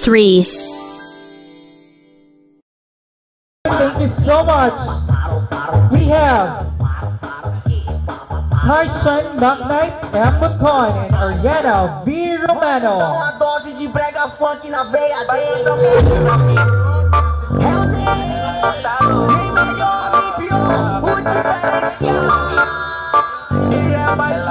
3. Thank you so much. We have Tyson McKnight, Ambucon, and Ariana V. Romano. Uma dose de brega funk na veia deles. É o nem melhor nem pior, o diferencial. E é mais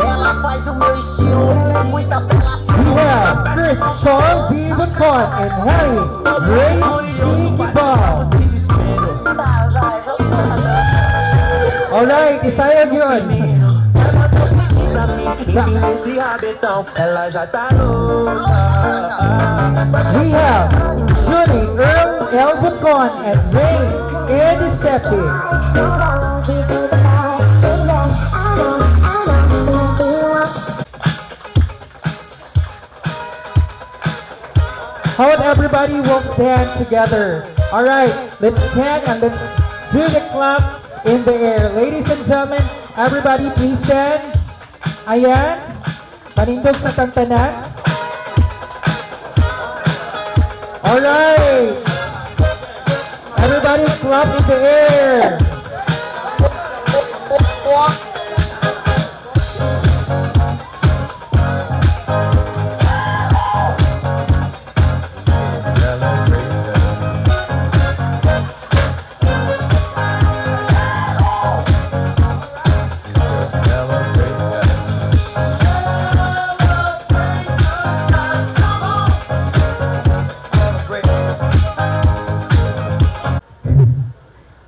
ela faz o meu estilo, ela é muito apelação. We have Chris Charles B. McCon and Harry Grace G. Kibal. Alright, isayag yun. Nesse rabetão, ela já tá louca. We have Junie Earl L. McCon and Ray Andy Seppi. How about everybody will stand together? Alright, let's stand and let's do the clap in the air. Ladies and gentlemen, everybody please stand. Ayan, panindog sa tantanan. Alright, everybody clap in the air.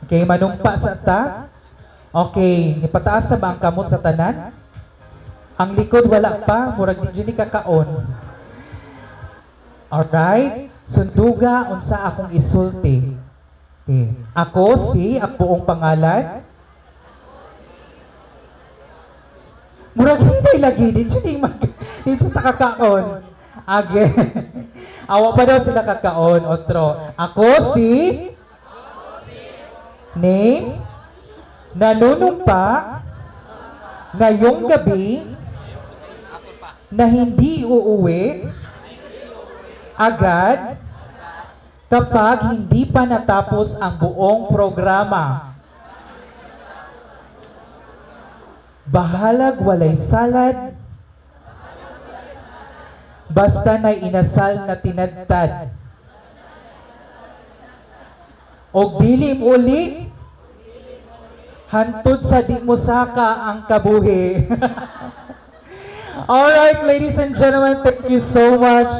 Okay, manumpa sa ta. Okay, ipataas na ba ang kamot sa tanan? Ang likod wala pa, murag di ni kakaon. Alright, sunduga unsa akong isulti. Okay. Ako si ang buong pangalan. Murag hindi lagi din dito sa kakaon. Again. Awa pa daw sila kakaon, otro. Ako si name, nanunumpa ngayong gabi na hindi uuwi agad kapag hindi pa natapos ang buong programa. Bahalag walay salad, basta na inasal na tinadtad. O dili uli, hantod sa di mo saka ang kabuhi. Alright, ladies and gentlemen, thank you so much.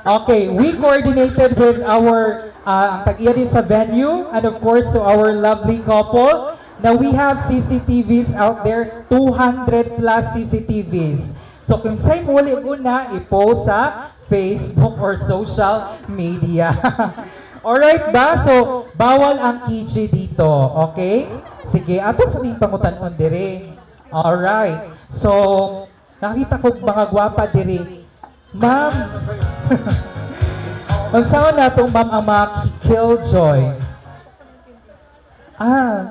Okay, we coordinated with our ang tag-iya din sa venue and of course to our lovely couple. Now we have CCTVs out there, 200 plus CCTVs. So kung sa'y muli una, i-post sa Facebook or social media. Alright ba? So, bawal ang kichi dito. Okay? Sige, ato sa ating pangutanon dire. Alright. So, nakita ko mga gwapa dire. Ma'am, magsaon na itong ma'am ang mga killjoy.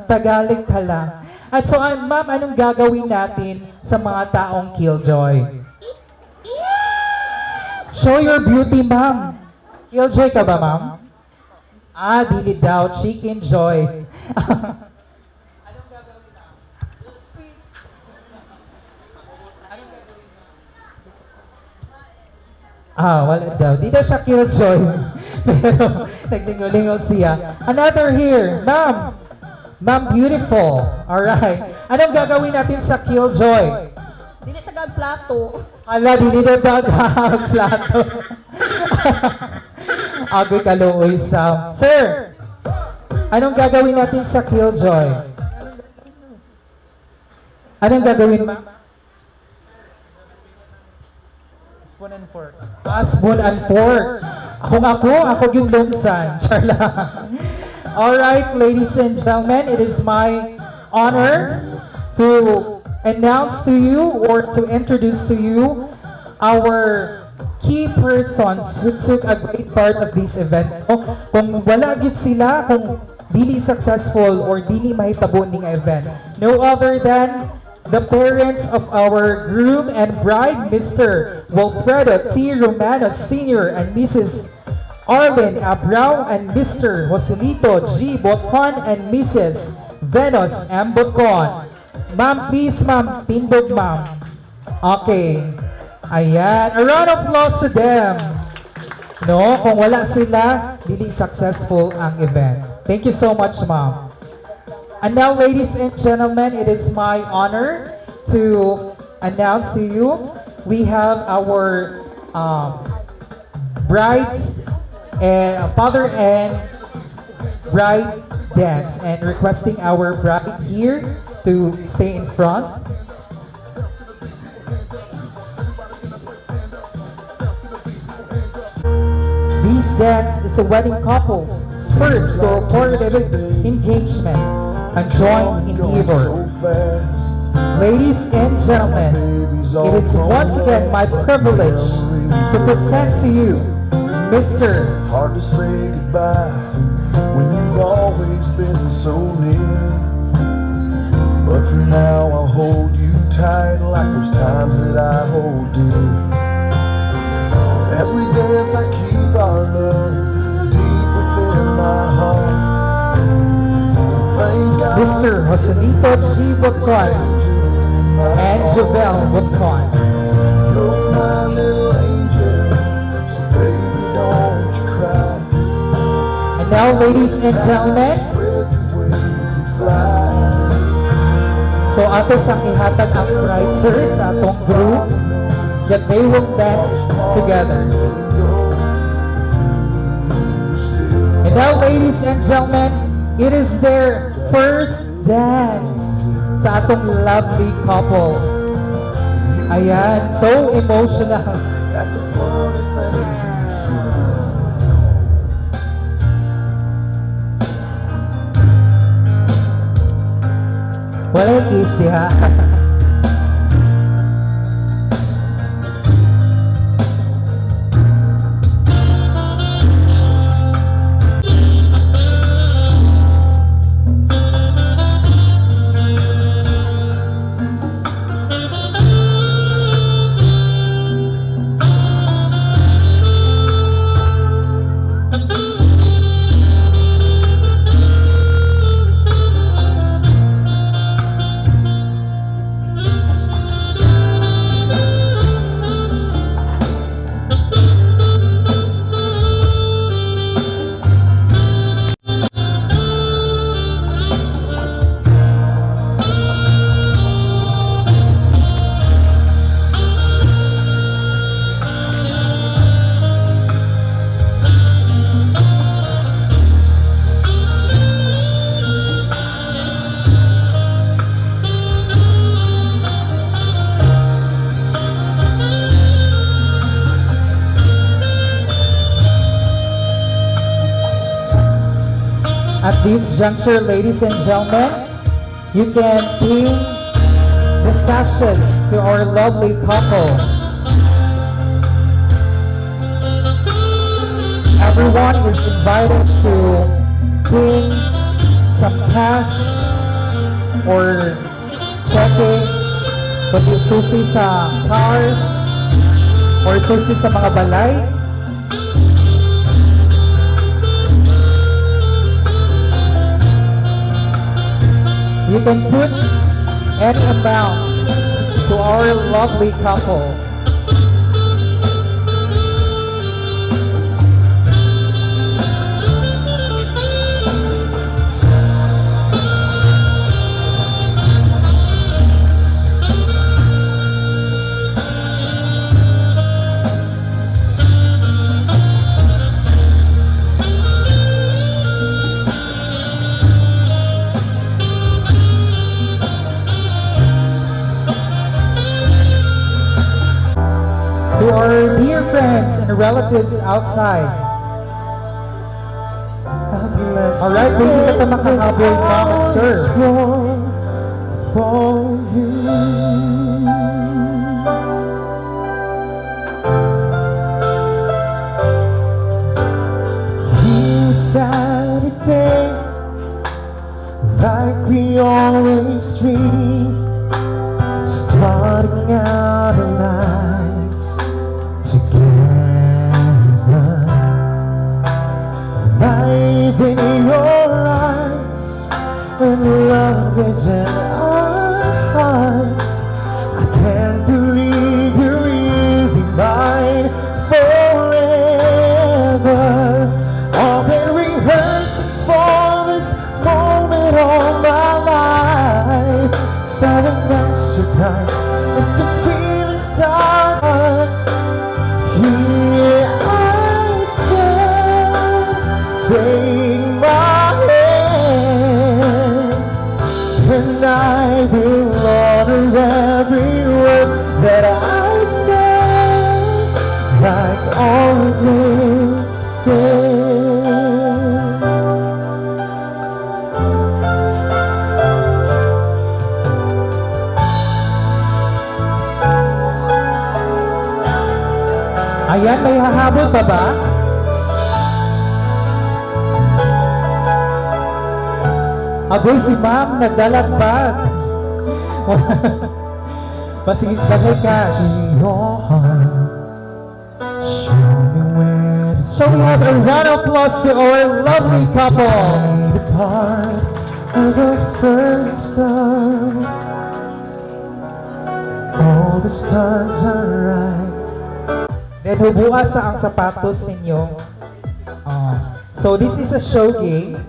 Tagalog pala. At so, ma'am, anong gagawin natin sa mga taong killjoy? Show your beauty, ma'am. Killjoy ka ba, ma'am? Dili daw, chicken joy. Anong gagawin na? Wala daw. Di daw siya killjoy. Pero, naglingo-lingo siya. Another here. Ma'am. Ma'am, beautiful. Alright. Anong gagawin natin sa killjoy? Dili sa gagplato. Ala, dili daw gagplato. Agoy kaluoy sa... Sir, anong gagawin natin sa killjoy? Anong gagawin, ma'am? Spoon and fork. Spoon and fork. Ako yung lungsan. Charla. Alright, ladies and gentlemen, it is my honor to announce to you or to introduce to you our key persons who took a great part of this event. Kung wala gid sila, kung dili successful or dili mahitabo ning event, no other than the parents of our groom and bride, Mr. Wilfredo T. Romano Sr. and Mrs. Arlen Abrao and Mr. Joselito G. Boton and Mrs. Venus M. Boton. Ma'am, please ma'am, tindog ma'am. Okay. Ayan. A round of applause to them. No, kung wala sila, hindi successful ang event. Thank you so much, ma'am. And now, ladies and gentlemen, it is my honor to announce to you, we have our brides and father and bride dance, and requesting our bride here to stay in front. This dance is a wedding couple's first cooperative engagement, a joint endeavor. Ladies and gentlemen, it is once again my privilege to present to you Mr. It's hard to say goodbye when you've always been so near. But for now I'll hold you tight like those times that I hold dear. As we dance I keep our love deep within my heart. Thank God Mr. Joselito G. Boton and Javel Boton. you're my little angel, so baby don't you cry. And now, ladies and gentlemen, Spread your wings and fly. so ato sang ihatag ang bride sir sa atong group that they will dance together. And now, ladies and gentlemen, it is their first dance sa atong lovely couple. Ayan, so emotional. At the funny things you see. Wala kiss diha. At this juncture, ladies and gentlemen, you can ping the sashes to our lovely couple. Everyone is invited to ping some cash or checking, pati susi sa car or susi sa mga balay. You can put any amount to our lovely couple. To our dear friends and relatives outside. Alright, hindi ka ta makahabol, ma'am and sir. For you. You started day like we always dream. is in our hearts. I can't believe you're really mine forever. I've been rehearsing for this moment all my life. So a nice surprise if the feeling starts. Here I stand, take my hand, and I will honor every word that I say, like always did. Ayan, may hahabol pa ba? Agoy, si ma'am, nagdalagbag. Pasigis bagay ka. So we have a round of applause to our lovely couple. The part of our first love. All the stars are right. Then hubuas sa ang sapatos ninyo. So this is a show game.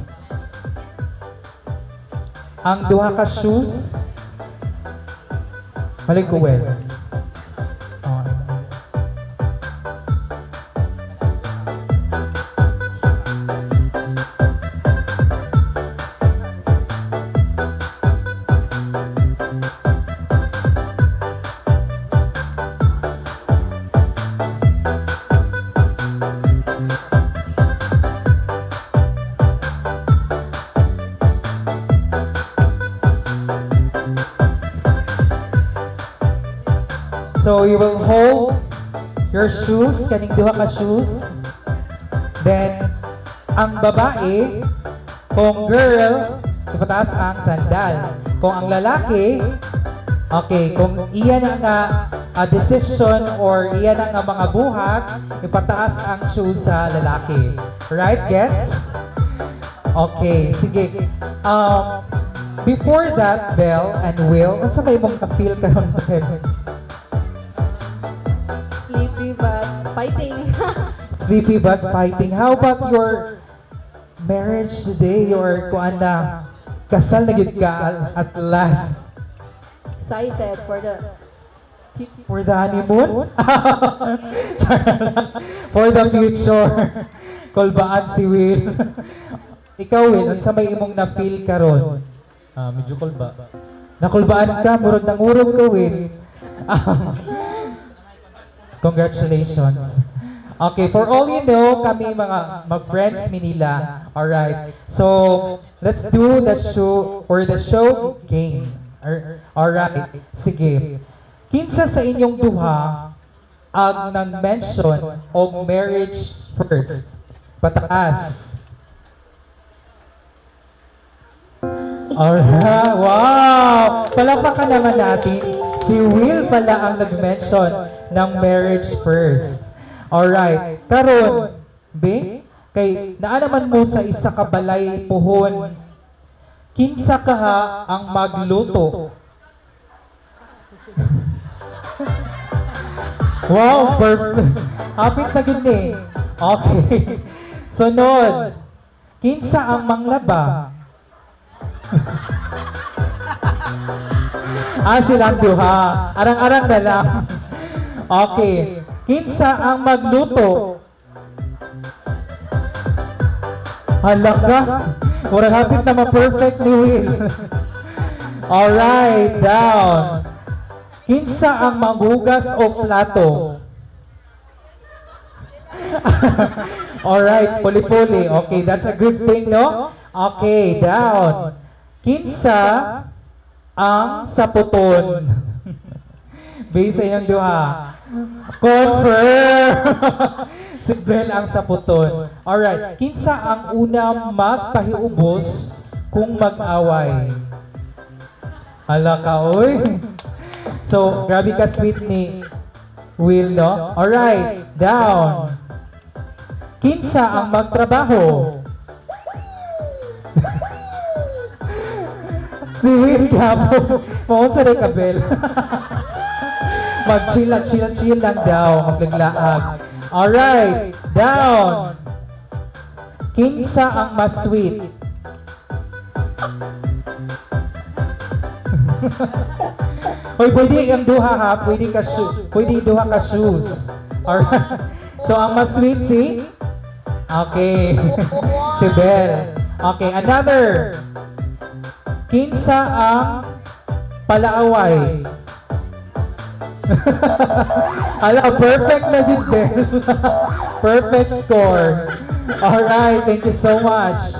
Ang duha ka shoes. Malig ko well. So you will hold your shoes, kaning duha ka shoes. Then, ang babae, kung girl, ipataas ang sandal. Kung ang lalaki, okay, kung iyan ang decision or iyan ang mga buhat, ipataas ang shoes sa lalaki. Right, gets? Okay, sige. Before that, Belle and Will, unsa kay mong ka-feel karon Belle? Sleepy but fighting. Sleepy but fighting. How about your marriage today? Your kuan na kasal na gid ka at last Excited for the honeymoon? For the future. Kulbaan si Will. Ikaw Will, unsa may imong na-feel karon? Medyo kulba. Nakulbaan ka, murag nang urog ka Will. Congratulations. Okay, for all you know, kami mga mag-friends Manila. Alright. So, let's do the show game. Alright. Sige. Kinsa sa inyong duha ang nag-mention og marriage first? Pataas. Alright. Wow! Palakpakan naman natin. Si Will pala ang nag-mention ng marriage first. Alright. Karon, be, kay naa naman mo sa isa ka balay puhon. Kinsa ka ha ang magluto? Wow, perfect. Hapit na gid ni. Okay. Sunod. Kinsa ang manglaba? Silang duha. Arang-arang na lang. Okay. Kinsa ang magluto? Hala ka. Murag hapit na ma-perfect ni Will. Alright, down. Kinsa ang maghugas o plato? Alright, puli-puli. Okay, that's a good thing, no? Okay, down. Kinsa ang saputon? Base sa inyong duha. Confirm! Si Belle ang saputon. Alright. Kinsa ang unang magpahiubos kung mag-away? Hala ka, oy. So, grabe ka sweet ni Will, no? Alright. Down. Kinsa ang magtrabaho? Si Will Gapo. Maunsa rin kabel. Mag-chill lang daw. Maglaglaag. Alright. Down. Kinsa ang mas sweet? Hoy, pwede ang duha ha. Pwede duha ka shoes. Alright. So, ang mas sweet si? Okay. Si Belle. Okay, another. Kinsa ang palaaway? Hala, perfect na dyan, Belle. Perfect score. Alright, thank you so much.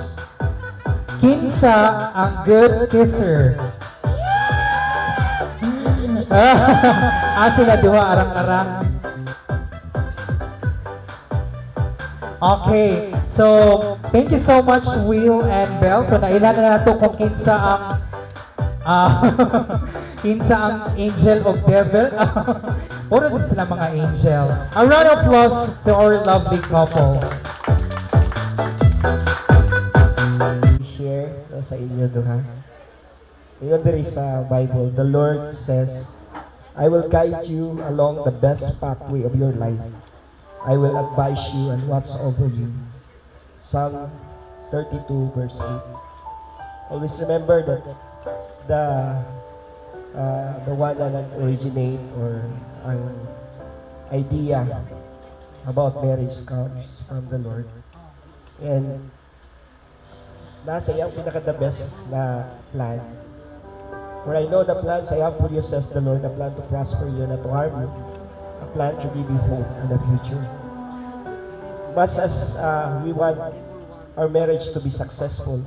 Kinsa ang good kisser? Sila duha, arang-arang. Okay, so thank you so much, Will and Belle. So nailan na nato kung kinsa ang kinsa ang angel of devil. Puro din sila mga angel. A round of applause to our lovely couple. Share sa inyo duha. Ngayon there is a Bible. The Lord says, I will guide you along the best pathway of your life. I will advise you and watch over you. Psalm 32 verse 8. Always remember that the one that originate or ang idea about marriage comes from the Lord. And nasa iyang pinaka-the best na plan. For I know the plans I have for you, says the Lord, the plan to prosper you, not to harm you, a plan to give you hope and a future. Much as we want our marriage to be successful,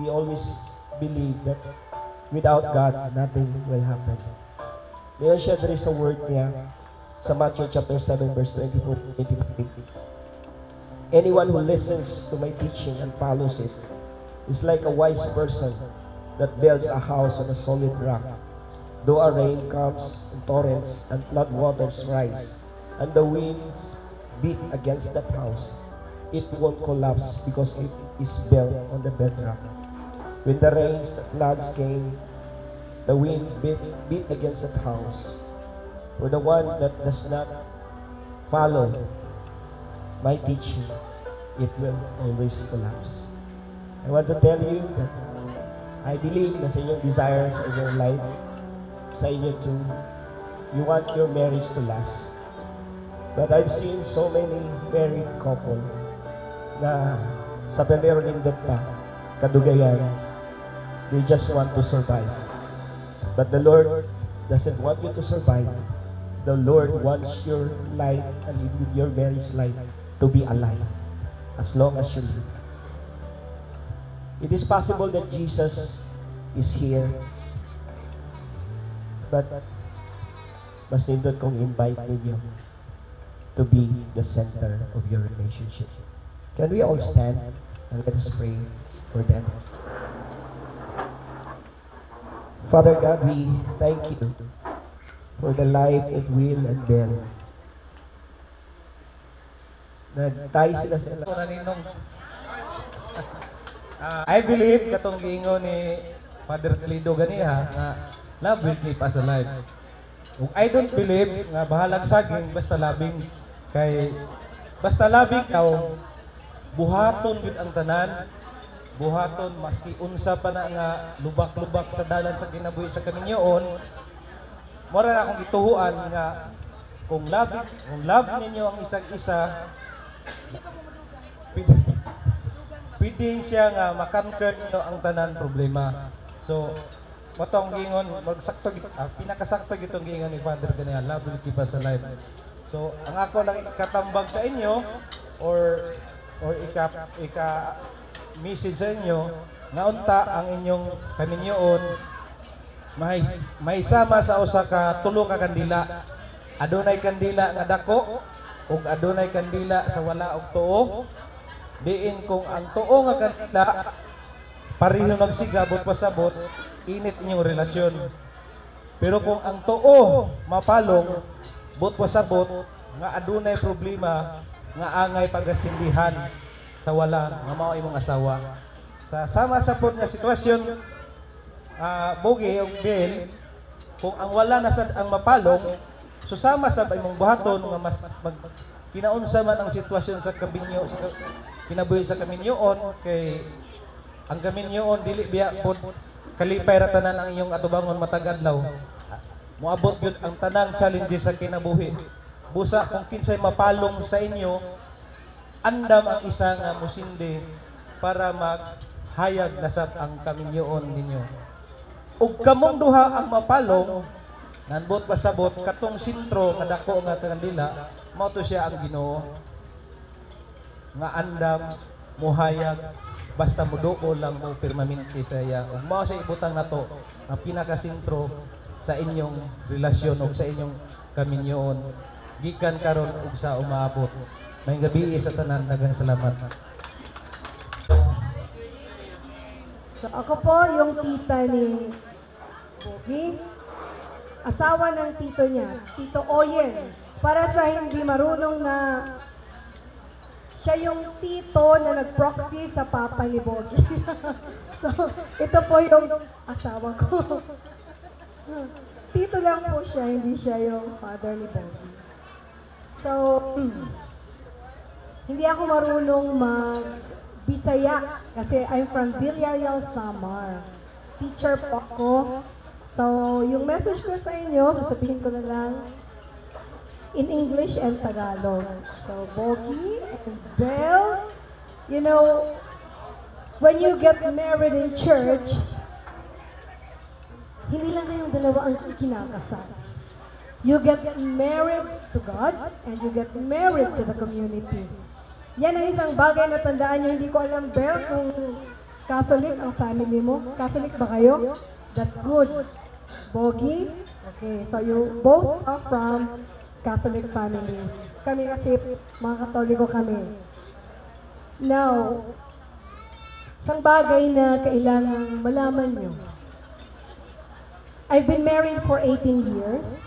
we always believe that without God, nothing will happen. Ngayon siya, there is a word niya sa Matthew chapter 7, verse 24-25. Anyone who listens to my teaching and follows it is like a wise person that builds a house on a solid rock. Though a rain comes in torrents and flood waters rise, and the winds beat against that house, it won't collapse because it is built on the bedrock. When the rains, the floods came, the wind beat against that house. For the one that does not follow my teaching, it will always collapse. I want to tell you that I believe na sa inyong desires in your life, sa inyo too, you want your marriage to last. But I've seen so many married couple na sa penero nindot pa, kadugayan, they just want to survive. But the Lord doesn't want you to survive. The Lord wants your life and even your marriage life to be alive as long as you live. It is possible that Jesus is here, but mas nindot kong invite ninyo to be the center of your relationship. Can we all stand and let us pray for them? Father God, we thank you for the life of Will and Belle. Nagtay sila sa I believe katong giingon ni Father Toledo ganiha nga love will keep us alive. Ug I don't believe nga bahalag saging basta labing kay basta labing daw buhaton gid ang tanan. Buhaton maski unsa pa na nga lubak-lubak sa dalan sa kinabuhi sa kaninyoon. Mora na akong gituhuan nga kung love ninyo ang isang-isa, pwede siya nga makonquer nyo ang tanan problema. So, matong gingon, magsakto pinakasakto gitong gingon ni Father ganiya, love will keep us alive. So, ang ako lang ikatambag sa inyo or ika message sa inyo nga unta ang inyong kaninyoon mahisama sa usa ka tulo ka kandila. Adunay kandila nga dako ug adunay kandila sa wala og tuo. Diin kung ang tuo nga kandila pareho nagsigabot pasabot, init inyong relasyon. Pero kung ang tuo mapalong, but pasabot nga adunay problema nga angay pagasindihan sa wala nga mao imong asawa. Sa sama sa pod nga sitwasyon, Bogi o Bill, kung ang wala na sad ang mapalong, susama sa imong buhaton nga mas kinaunsa man ang sitwasyon sa kabinyo kinabuhi sa kaminyoon kay ang kaminyoon dili biya pod kalipay ra tanan ang inyong atubangon matag adlaw. Moabot gyud ang tanang challenges sa kinabuhi. Busa kung kinsay mapalong sa inyo, andam ang isa nga musindi para maghayag nasab ang kaminyoon ninyo. Ug kamong duha ang mapalong, nanbot pasabot katong sintro nga dako nga kandila, mao to siya ang Ginoo nga andam mohayag basta muduo lang mo permanente sa iya. Ug mao sa ibutang nato ang pinakasintro sa inyong relasyon ug sa inyong kaminyoon gikan karon ug sa umaabot. May gabi sa tanan, daghang salamat. So ako po yung tita ni Bogi, asawa ng tito niya, Tito Oyen. Para sa hindi marunong na siya yung tito na nag-proxy sa papa ni Bogi. So ito po yung asawa ko. Tito lang po siya, hindi siya yung father ni Bogi. So, hindi ako marunong mag-Bisaya kasi I'm from Villarreal, Samar. Teacher po ako. So, yung message ko sa inyo, sasabihin ko na lang in English and Tagalog. So, Bogi and Belle, you know, when you get married in church, hindi lang kayong dalawa ang ikinakasal. You get married to God and you get married to the community. Yan ang isang bagay na tandaan nyo. Hindi ko alam, Belle, kung Catholic ang family mo. Catholic ba kayo? That's good. Bogi? Okay, so you both are from Catholic families. Kami kasi, mga Katoliko kami. Now, isang bagay na kailangang malaman nyo. I've been married for 18 years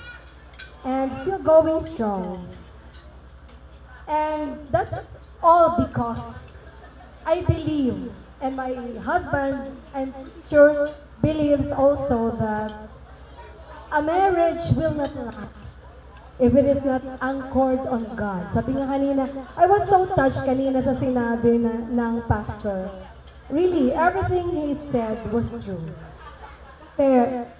and still going strong. And that's all because I believe, and my husband, I'm sure, believes also that a marriage will not last if it is not anchored on God. Sabi nga kanina, I was so touched kanina sa sinabi ng pastor. Really, everything he said was true. Kaya,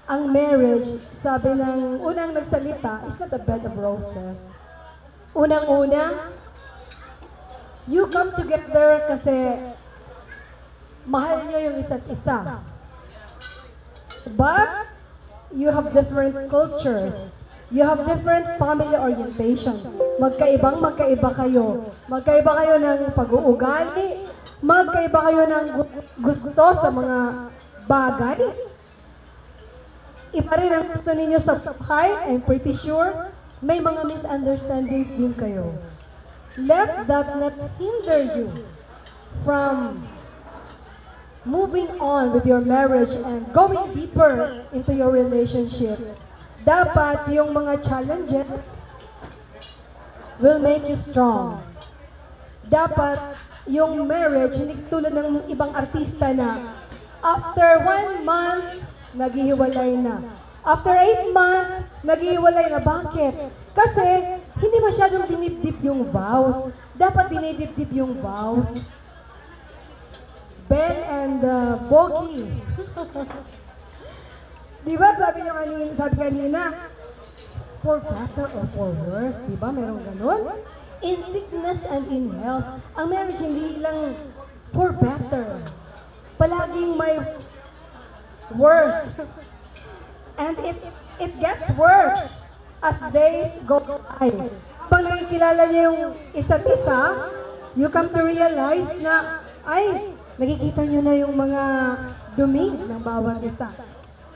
ang marriage, sabi ng unang nagsalita, is not a bed of roses. Unang-una, you come together kasi mahal niyo yung isa't isa. But, you have different cultures. You have different family orientation. Magkaiba kayo. Magkaiba kayo ng pag-uugali. Magkaiba kayo ng gusto sa mga bagay. Iba rin ang gusto ninyo sa buhay. I'm pretty sure may mga misunderstandings din kayo. Let that not hinder you from moving on with your marriage and going deeper into your relationship. Dapat yung mga challenges will make you strong. Dapat yung marriage, hindi tulad ng ibang artista na after 1 month, naghihiwalay na. After 8 months, naghihiwalay na. Bakit? Kasi hindi masyadong dinibdib yung vows. Dapat dinidibdib yung vows. Ben and Bogi. Diba sabi kanina, for better or for worse, diba merong ganun? In sickness and in health, ang marriage hindi lang for better. Palaging may worse. And it gets worse as days go by. Pag nakikilala niyo yung isa't isa, you come to realize na, ay, nakikita niyo na yung mga dumi ng bawat isa.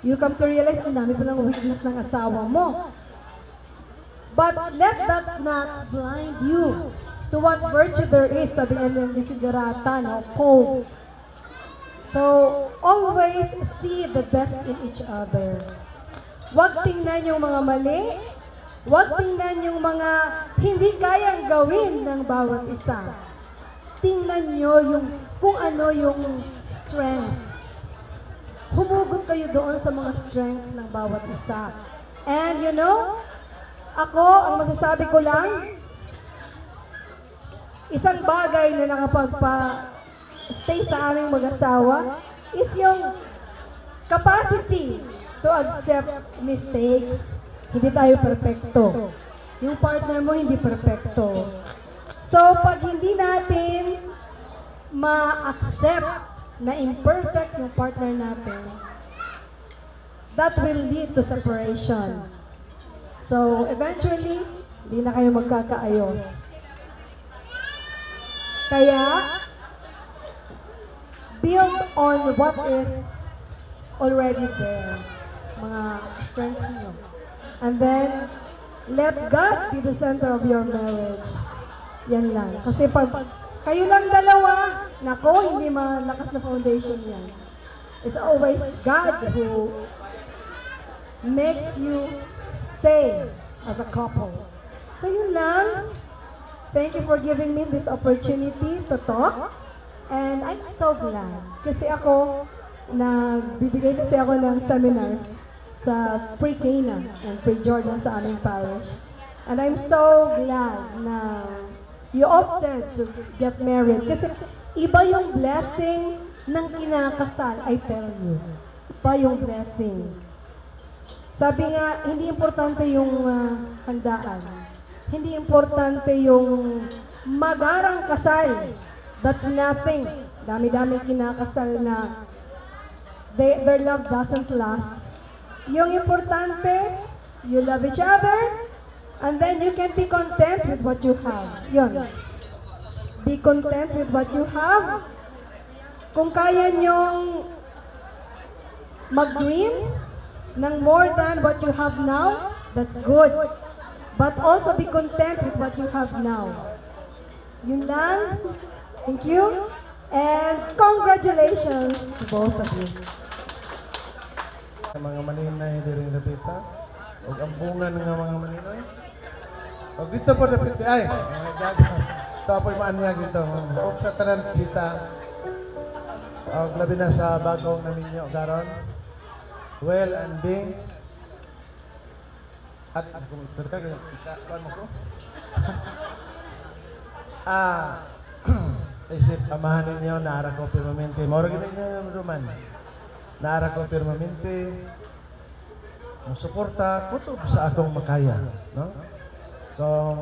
You come to realize, ang dami palang weakness ng asawa mo. But let that not blind you to what virtue there is, sabi nga ng desiderata, no? Pope. So, always see the best in each other. Huwag tingnan yung mga mali. Huwag tingnan yung mga hindi kayang gawin ng bawat isa. Tingnan nyo yung kung ano yung strength. humugot kayo doon sa mga strengths ng bawat isa. And you know, ako, ang masasabi ko lang, isang bagay na nakapagpa-stay sa aming mag-asawa is yung capacity to accept mistakes. Hindi tayo perfecto. Yung partner mo hindi perfecto. So, pag hindi natin ma-accept na imperfect yung partner natin, that will lead to separation. So, eventually, hindi na kayo magkakaayos. Kaya, build on what is already there, mga strengths niyo. And then, let God be the center of your marriage. Yan lang. Kasi pag kayo lang dalawa, nako, hindi malakas na foundation yan. It's always God who makes you stay as a couple. So yun lang. Thank you for giving me this opportunity to talk. And I'm so glad. Kasi ako, bibigay kasi ako ng seminars sa pre-Cana and pre-Jordan sa aming parish. And I'm so glad na you opted to get married. Kasi iba yung blessing ng kinakasal, I tell you. Iba yung blessing. Sabi nga, hindi importante yung handaan. Hindi importante yung magarang kasal. That's nothing. Dami-dami kinakasal na their love doesn't last. Yung importante, you love each other, and then you can be content with what you have. Yun. Be content with what you have. Kung kaya nyong mag-dream ng more than what you have now, that's good. But also be content with what you have now. Yun lang. Thank you. And congratulations to both of you. Mga maninay diri repita ug ambungan nga mga maninoy. Og dito po repita ay mga gaga. Tapoy maanyag dito. Og sa tanan sita. Og labi na sa bagong naminyo karon. Well and being at ako magsalita kay kuan mo ko. Isip amahan ninyo naara ko permanente. Mao ra gid ninyo Roman. Naara ko permanente. Mo suporta kutob sa akong makaya, no? Kung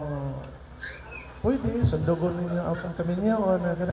pwede sundugon ninyo akong kaminyo o na